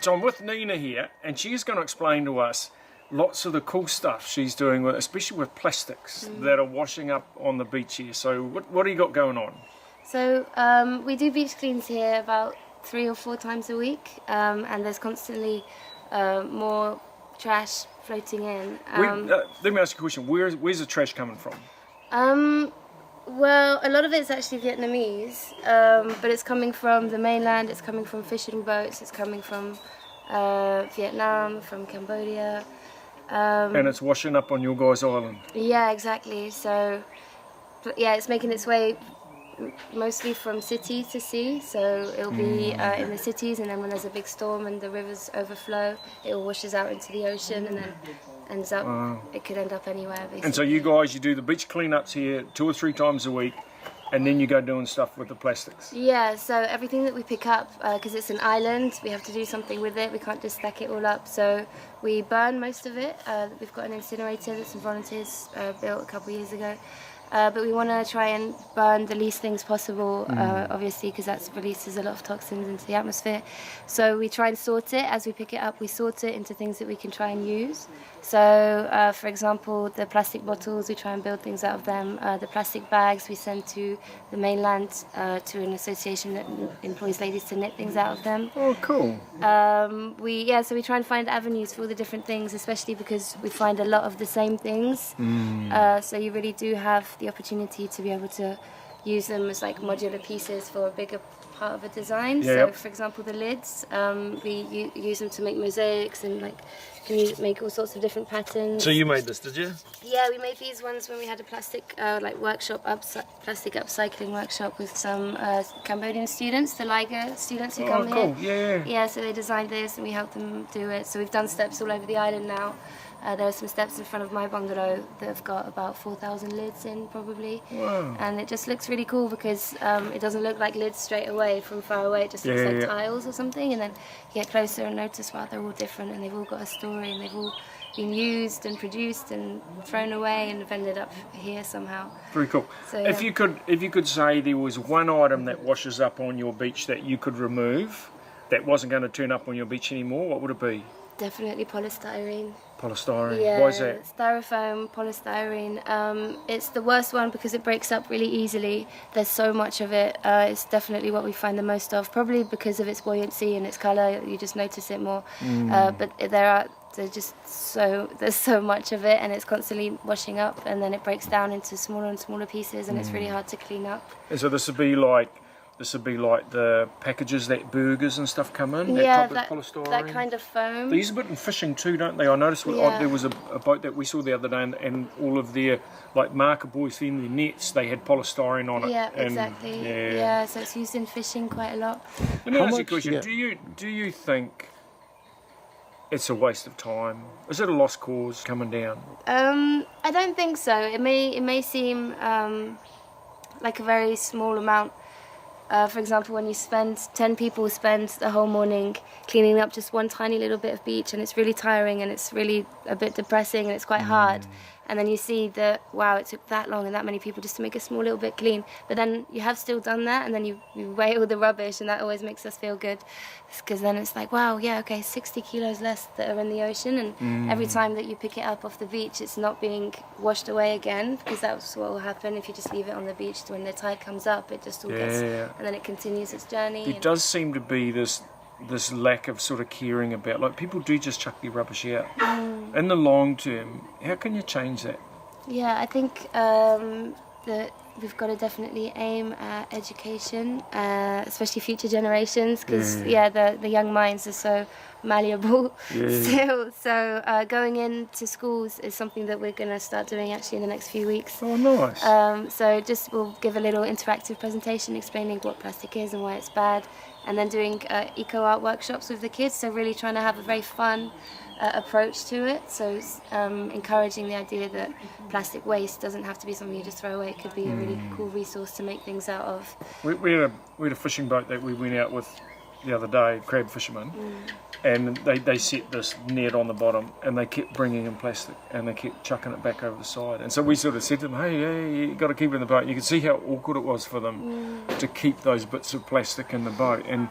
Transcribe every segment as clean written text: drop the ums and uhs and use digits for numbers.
So I'm with Nina here, and she's going to explain to us lots of the cool stuff she's doing, especially with plastics that are washing up on the beach here. So what do you got going on? So we do beach cleans here about 3 or 4 times a week, and there's constantly more trash floating in. Let me ask you a question. Where's the trash coming from? Well, a lot of it's actually Vietnamese, but it's coming from the mainland, it's coming from fishing boats, it's coming from Vietnam, from Cambodia. And it's washing up on your guys' island. Yeah, exactly. So, yeah, it's making its way mostly from city to sea. So it'll be in the cities, and then when there's a big storm and the rivers overflow, it all washes out into the ocean, and then ends up. It could end up anywhere, basically. And so you guys, you do the beach cleanups here 2 or 3 times a week, and then you go doing stuff with the plastics. Yeah, so everything that we pick up, because it's an island, we have to do something with it. We can't just stack it all up. So we burn most of it. We've got an incinerator that some volunteers built a couple of years ago. But we want to try and burn the least things possible, obviously, because that releases a lot of toxins into the atmosphere. So we try and sort it. As we pick it up, we sort it into things that we can try and use. So, for example, the plastic bottles, we try and build things out of them. The plastic bags we send to the mainland to an association that employs ladies to knit things out of them. Oh, cool. So we try and find avenues for all the different things, especially because we find a lot of the same things. So you really do have the opportunity to be able to use them as like modular pieces for a bigger part of a design. Yeah. So, for example, the lids, we use them to make mosaics and like make all sorts of different patterns. So you made this, did you? Yeah, we made these ones when we had a plastic plastic upcycling workshop with some Cambodian students, the Liga students who come here. Oh, cool. Yeah. Yeah, so they designed this and we helped them do it. So we've done steps all over the island now. There are some steps in front of my bungalow that have got about 4,000 lids in, probably. Wow. And it just looks really cool because it doesn't look like lids straight away from far away. It just looks like tiles or something. And then you get closer and notice, wow, they're all different and they've all got a story and they've all been used and produced and thrown away and have ended up here somehow. Very cool. So, yeah. If you could say there was one item that washes up on your beach that you could remove, that wasn't going to turn up on your beach anymore, what would it be? Definitely polystyrene. Polystyrene. Yeah, Why is that? Styrofoam, polystyrene. It's the worst one because it breaks up really easily. There's so much of it. It's definitely what we find the most of, probably because of its buoyancy and its colour. You just notice it more. But there's so much of it, and it's constantly washing up, and then it breaks down into smaller and smaller pieces, and it's really hard to clean up. And so this would be like the packages that burgers and stuff come in. Yeah, that polystyrene. that kind of foam. They use a bit in fishing too, don't they? I noticed there was a boat that we saw the other day, and all of their like marker buoys in their nets, they had polystyrene on it. Yeah, exactly. Yeah, so it's used in fishing quite a lot. Let me ask you a question. Do you think it's a waste of time? Is it a lost cause coming down? I don't think so. It may seem like a very small amount. For example, when 10 people spend the whole morning cleaning up just one tiny little bit of beach, and it's really tiring and it's really a bit depressing and it's quite hard. And then you see that, wow, it took that long and that many people just to make a small little bit clean. But then you have still done that, and then you weigh all the rubbish, and that always makes us feel good. Because then it's like, wow, yeah, okay, 60 kilos less that are in the ocean, and every time that you pick it up off the beach, it's not being washed away again, because that's what will happen if you just leave it on the beach. When the tide comes up, it just all gets, and then it continues its journey. There does seem to be this lack of sort of caring about, like, people do just chuck their rubbish out. In the long term, how can you change that? Yeah, I think that we've got to definitely aim at education, especially future generations, because the young minds are so malleable still. So going into schools is something that we're going to start doing actually in the next few weeks. Oh, nice. So just we'll give a little interactive presentation explaining what plastic is and why it's bad, and then doing eco art workshops with the kids. So really trying to have a very fun approach to it. So encouraging the idea that plastic waste doesn't have to be something you just throw away. It could be a really cool resource to make things out of. We had a fishing boat that we went out with the other day, crab fishermen, and they set this net on the bottom, and they kept bringing in plastic, and they kept chucking it back over the side. And so we sort of said to them, hey, you got to keep it in the boat. You could see how awkward it was for them to keep those bits of plastic in the boat. And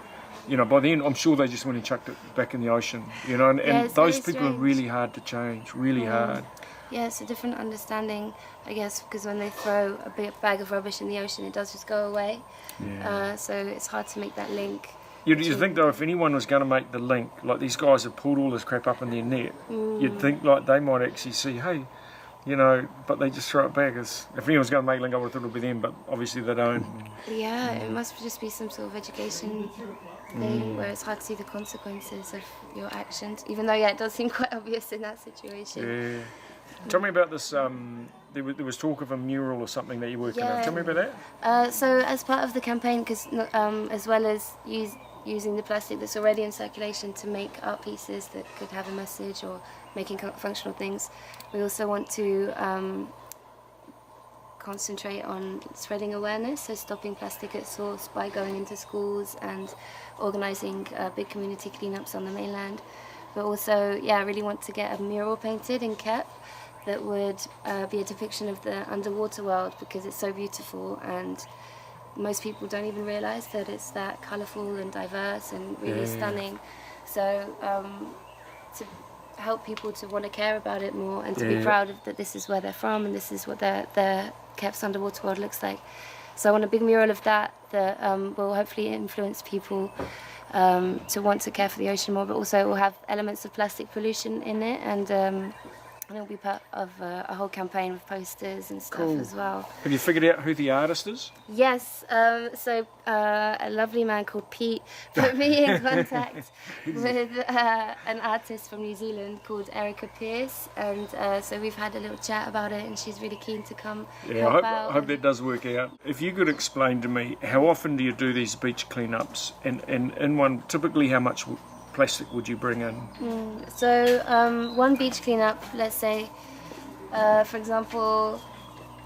you know, by then I'm sure they just went and chucked it back in the ocean, you know, and it's those very people are strange. really hard to change, really hard. Yeah, it's a different understanding, I guess, because when they throw a big bag of rubbish in the ocean, it does just go away. Yeah. So it's hard to make that link. You think though, if anyone was going to make the link, like these guys have pulled all this crap up in their net, you'd think like they might actually see, hey, you know, but they just throw it back. As if anyone's going to make a link, I would have thought it would be them, but obviously they don't. Yeah, it must just be some sort of education thing where it's hard to see the consequences of your actions, even though, yeah, it does seem quite obvious in that situation. Yeah. Tell me about this, there was talk of a mural or something that you're working on. Tell me about that. So as part of the campaign, because as well as using the plastic that's already in circulation to make art pieces that could have a message or making functional things, we also want to concentrate on spreading awareness, so stopping plastic at source by going into schools and organising big community cleanups on the mainland. But also, yeah, I really want to get a mural painted and kept that would be a depiction of the underwater world, because it's so beautiful and most people don't even realise that it's that colourful and diverse and really stunning. So to help people to want to care about it more and to be proud of that this is where they're from and this is what their Kep's underwater world looks like. So I want a big mural of that will hopefully influence people to want to care for the ocean more, but also it will have elements of plastic pollution in it, and it'll be part of a whole campaign with posters and stuff as well. Have you figured out who the artist is? Yes, so a lovely man called Pete put me in contact with an artist from New Zealand called Erica Pearce, and so we've had a little chat about it, and she's really keen to come help out. I hope that does work out. If you could explain to me, how often do you do these beach cleanups, and in one, typically how much plastic would you bring in? So one beach cleanup, let's say, for example,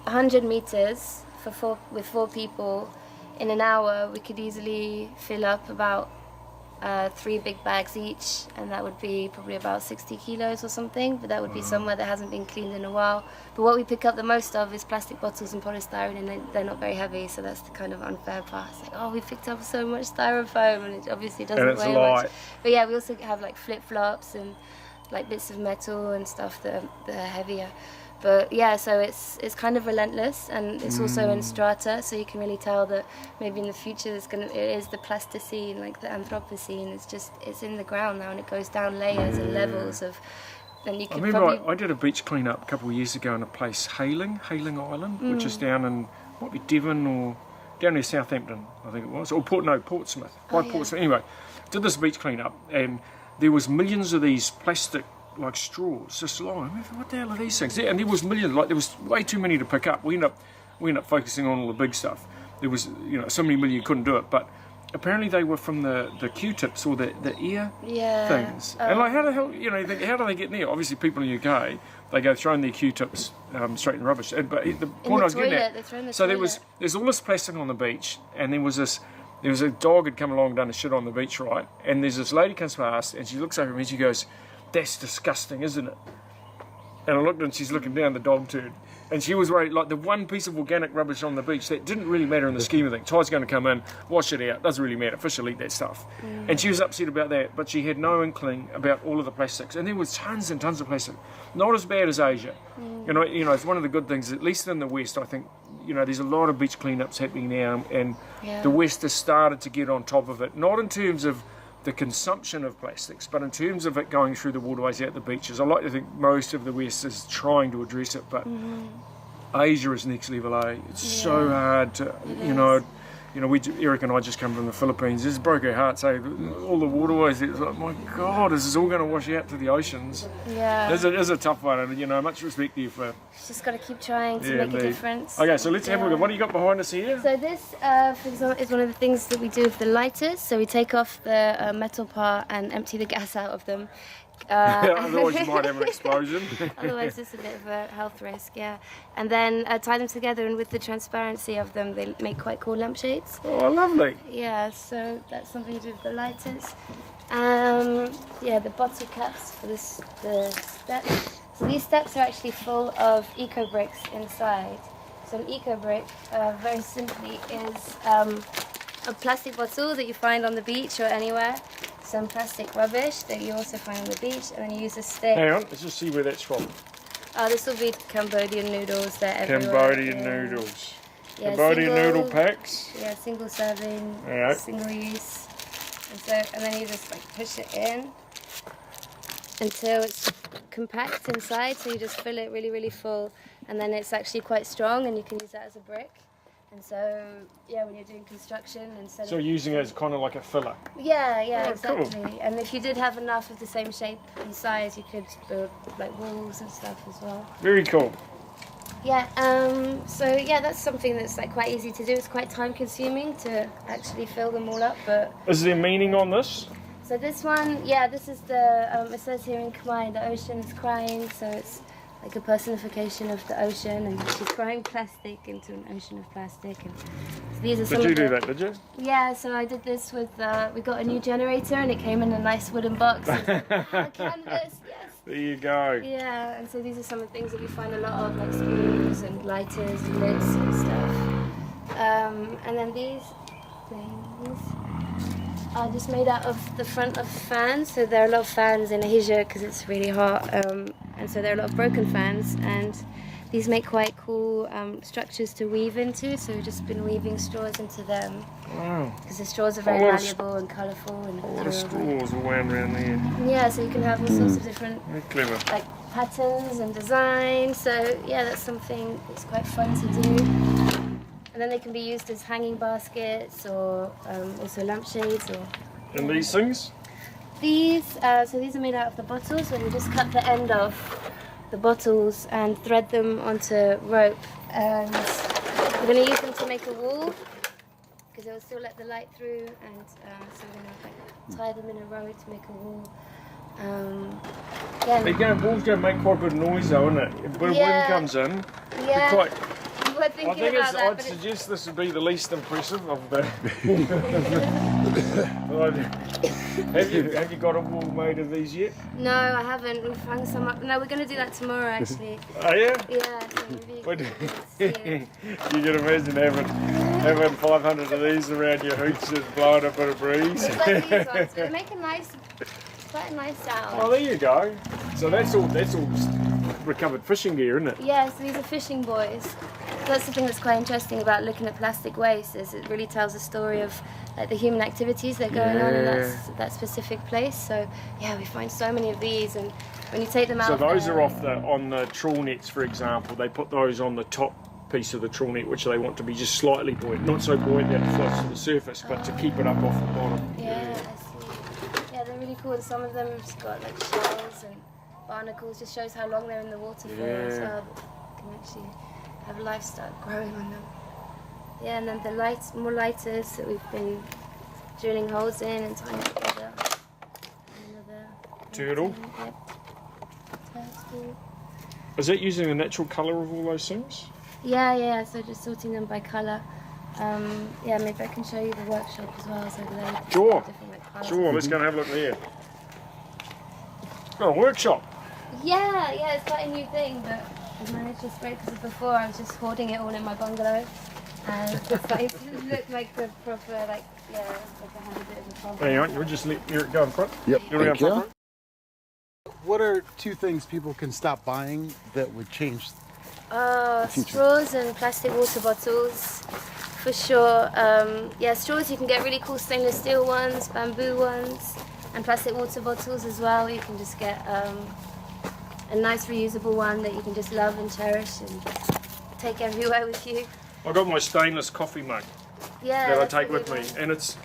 100 meters with four people, in an hour we could easily fill up about 3 big bags each, and that would be probably about 60 kilos or something, but that would be somewhere that hasn't been cleaned in a while. But what we pick up the most of is plastic bottles and polystyrene, and they're not very heavy, so that's the kind of unfair part. It's like, oh, we picked up so much styrofoam, and it obviously doesn't weigh much. But yeah, we also have like flip-flops and like bits of metal and stuff that are heavier. But yeah, so it's kind of relentless, and it's also in strata, so you can really tell that maybe in the future it is the plasticine, like the Anthropocene. It's in the ground now, and it goes down layers and levels of. And you can I did a beach cleanup a couple of years ago in a place, Hayling Island, which is down in might be Devon or down near Southampton, I think it was, or Portsmouth. Portsmouth. Anyway, did this beach cleanup, and there was millions of these plastic like straws just lying. What the hell are these things? And there was millions, like there was way too many to pick up. We ended up focusing on all the big stuff. There was, you know, so many million you couldn't do it, but apparently they were from the Q-tips or the ear things. And like, how the hell, you know, you think, how do they get in there? Obviously people in the UK, they go throwing their Q-tips straight in rubbish. But the point I was getting at, so there's all this plastic on the beach, and there was a dog had come along and done a shit on the beach, right? And there's this lady comes past, and she looks over at me and she goes, "That's disgusting, isn't it?" And I looked and she's looking down the dog turd. And she was worried, like the one piece of organic rubbish on the beach that didn't really matter in the scheme of things. Tide's going to come in, wash it out, doesn't really matter. Fish will eat that stuff. And she was upset about that, but she had no inkling about all of the plastics. And there was tons and tons of plastic. Not as bad as Asia. You know, it's one of the good things, at least in the West, I think, you know, there's a lot of beach cleanups happening now, and the West has started to get on top of it. Not in terms of the consumption of plastics, but in terms of it going through the waterways out the beaches. I like to think most of the West is trying to address it, but Asia is next level, eh? It's so hard to, Eric and I just come from the Philippines. It just broke our hearts, eh? All the waterways, it's like, my God, this is all going to wash out to the oceans. Yeah. It's a tough one, and, you know, much respect to you for... Just got to keep trying to make a difference. Okay, so let's have a look. What do you got behind us here? So this, for example, is one of the things that we do with the lighters. So we take off the metal part and empty the gas out of them. Otherwise you might have an explosion. Otherwise it's a bit of a health risk, yeah. And then tie them together, and with the transparency of them, they make quite cool lampshades. Oh, lovely. Yeah, so that's something to do with the lighters. The bottle caps for the steps. So these steps are actually full of eco bricks inside. So an eco brick, very simply, is a plastic bottle that you find on the beach or anywhere, some plastic rubbish that you also find on the beach, and then you use a stick. Hang on, let's just see where that's from. Oh, this will be Cambodian noodles. They're everywhere. Cambodian noodles. Yeah, Cambodian noodle packs. Yeah, single serving, Yeah. single use. And then you just like push it in until it's compact inside, so you just fill it really, really full, and then it's actually quite strong and you can use that as a brick. And so, yeah, when you're doing construction instead So of... using it as kind of like a filler. Yeah, Oh, exactly. cool. And if you did have enough of the same shape and size, you could build like walls and stuff as well. Very cool. Yeah, so yeah, that's something that's like quite easy to do. It's quite time consuming to actually fill them all up, but... Is there meaning on this? So this one, yeah, this is the, it says here in Khmer, the ocean is crying, so it's like a personification of the ocean, and she's crying plastic into an ocean of plastic. And so these are some Did you of do the, that, did you? Yeah, so I did this with, we got a new generator and it came in a nice wooden box. Canvas, yes. There you go. Yeah, and so these are some of the things that we find a lot of, like spoons and lighters and lids and stuff. And then these things are just made out of the front of fans. So there are a lot of fans in Asia because it's really hot, and so there are a lot of broken fans, and these make quite cool structures to weave into. So we've just been weaving straws into them. Wow. Because the straws are very malleable and colourful and A lot of straws wound around there. yeah, so you can have all sorts of different Very clever. like patterns and designs. So yeah, that's something that's quite fun to do. And then they can be used as hanging baskets or also lampshades. Or And these things? these, so these are made out of the bottles. Where you just cut the end of the bottles and thread them onto rope. And we're going to use them to make a wall, because it will still let the light through, and so we're going to like tie them in a row to make a wall. Walls don't make quite good noise though, isn't it? When wind comes in, Yeah, quite, we were thinking about that, I'd but suggest this would be the least impressive of the... have you got a wall made of these yet? no, I haven't. We've hung some up. No, we're going to do that tomorrow, actually. Oh yeah? Yeah, so maybe. But Yeah. you can imagine having 500 of these around your hoots just blowing a bit of breeze. It's like these ones. They make a nice, quite a nice sound. Oh, there you go. So that's all recovered fishing gear, isn't it? Yeah, so these are fishing buoys. That's the thing that's quite interesting about looking at plastic waste, is it really tells a story of like the human activities that are going on in that specific place. So yeah, we find so many of these, and when you take them out. So those are on the trawl nets, for example. They put those on the top piece of the trawl net, which they want to be just slightly buoyant, not so buoyant that it floats to the surface, but to keep it up off the bottom. Yeah, I see. Yeah, they're really cool. And some of them have just got like shells and barnacles. Just shows how long they're in the water for as well. You can actually have life start growing on them. Yeah, and then the more lighters that we've been drilling holes in and tying together. Another Turtle. Yep. Turtle. Is that using the natural colour of all those things? Yeah. So just sorting them by colour. Yeah, maybe I can show you the workshop as well. So they're Sure. different like colours. Sure, let's go and have a look there. Oh, workshop. Yeah, it's quite a new thing, but I've managed to spread, because before I was just hoarding it all in my bungalow, and it's like, it looked like the proper, like, yeah, like I had a bit of a problem. Hang on, we'll just let Eric go in front. Yep, You wanna thank go in you. front? What are 2 things people can stop buying that would change? Straws and plastic water bottles, for sure. Yeah, straws, you can get really cool stainless steel ones, bamboo ones, and plastic water bottles as well. You can just get a nice reusable one that you can just love and cherish and take everywhere with you. I got my stainless coffee mug Yeah, that I that's take a with good me, one. and it's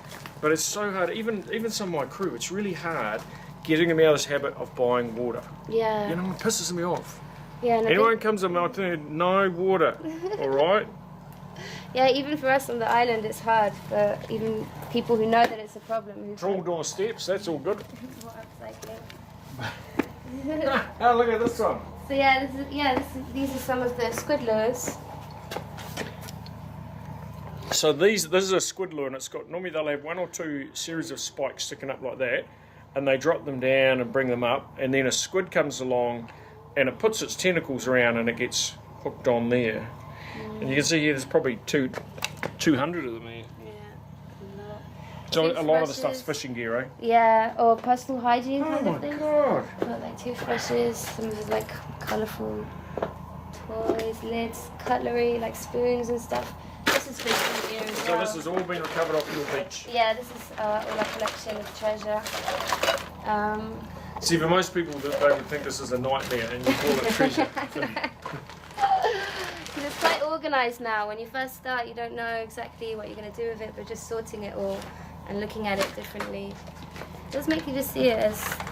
so hard. Even some of my crew, it's really hard getting them out of this habit of buying water. Yeah. You know, it pisses me off. Yeah, and I Anyone think, comes to my turn, no water. All right. yeah, even for us on the island, it's hard for even people who know that it's a problem. Trawl door steps, that's all good. What upcycling. Oh, look at this one. So yeah, these are some of the squid lures. So this is a squid lure, and it's got, normally they'll have 1 or 2 series of spikes sticking up like that, and they drop them down and bring them up, and then a squid comes along and it puts its tentacles around and it gets hooked on there. And you can see here there's probably 200 of them here. Yeah. So a lot of the Toothbrushes. stuff's fishing gear, eh? Yeah, or personal hygiene kind Oh of my thing. god. Got like toothbrushes, some of the like colourful toys, lids, cutlery, like spoons and stuff. This is fishing gear as So well. this has all been recovered off your beach. Yeah, this is all our collection of treasure. See, for most people, they would think this is a nightmare, and you call it treasure. Because it's quite organised now. When you first start, you don't know exactly what you're going to do with it, but just sorting it all and looking at it differently. It does make you just see it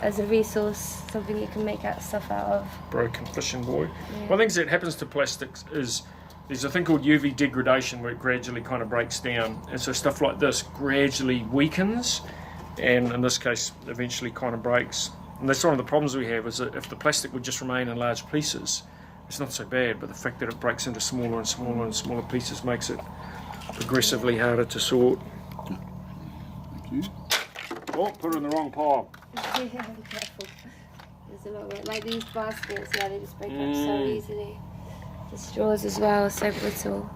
as a resource, something you can make stuff out of. Broken fishing buoy. Yeah. One of the things that happens to plastics is there's a thing called UV degradation where it gradually kind of breaks down, and so stuff like this gradually weakens, and in this case, eventually kind of breaks. And that's one of the problems we have, is that if the plastic would just remain in large pieces, it's not so bad, but the fact that it breaks into smaller and smaller and smaller pieces makes it progressively harder to sort. Thank you. Oh, put it in the wrong pile. Be careful. There's a lot of it. Like these baskets, yeah, they just break up so easily. The straws as well, so brittle.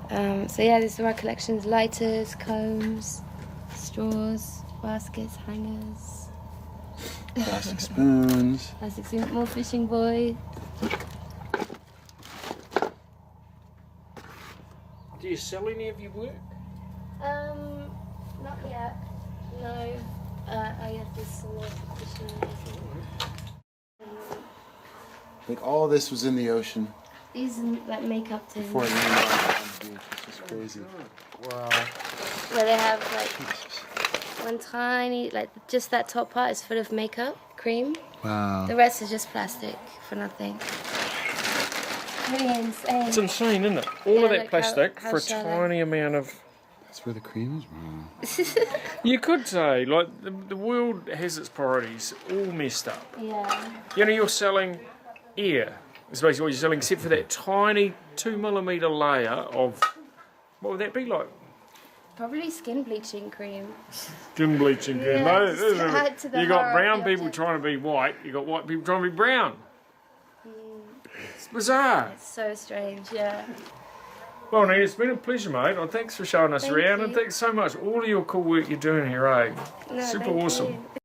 So yeah, these are our collections: lighters, combs, straws, baskets, hangers. Plastic spoons. Plastic spoon, more fishing buoy. Do you sell any of your work? Not yet. No. I have this some more fishing. I think all this was in the ocean These are like makeup tins. before it landed on the beach. This is crazy. Wow. Where they have like one tiny, like just that top part is full of makeup cream. Wow. The rest is just plastic for nothing. Really insane. It's insane, isn't it? All Yeah, of that look plastic how for a shallow. tiny amount of... That's where the cream is? Wow. You could say, like, the world has its priorities all messed up. Yeah. You know, you're selling air. It's basically what you're selling, except for that tiny 2mm layer of... What would that be like? Probably skin bleaching cream. Skin bleaching. Yeah, No, just isn't to it? add to the You got horror brown of the people object. trying to be white, you got white people trying to be brown. It's bizarre. It's so strange, yeah. Well, Nina, it's been a pleasure, mate. Well, thanks for showing us Thank around, and you. thanks so much. All of your cool work you're doing here, eh? No, Super thank awesome. you.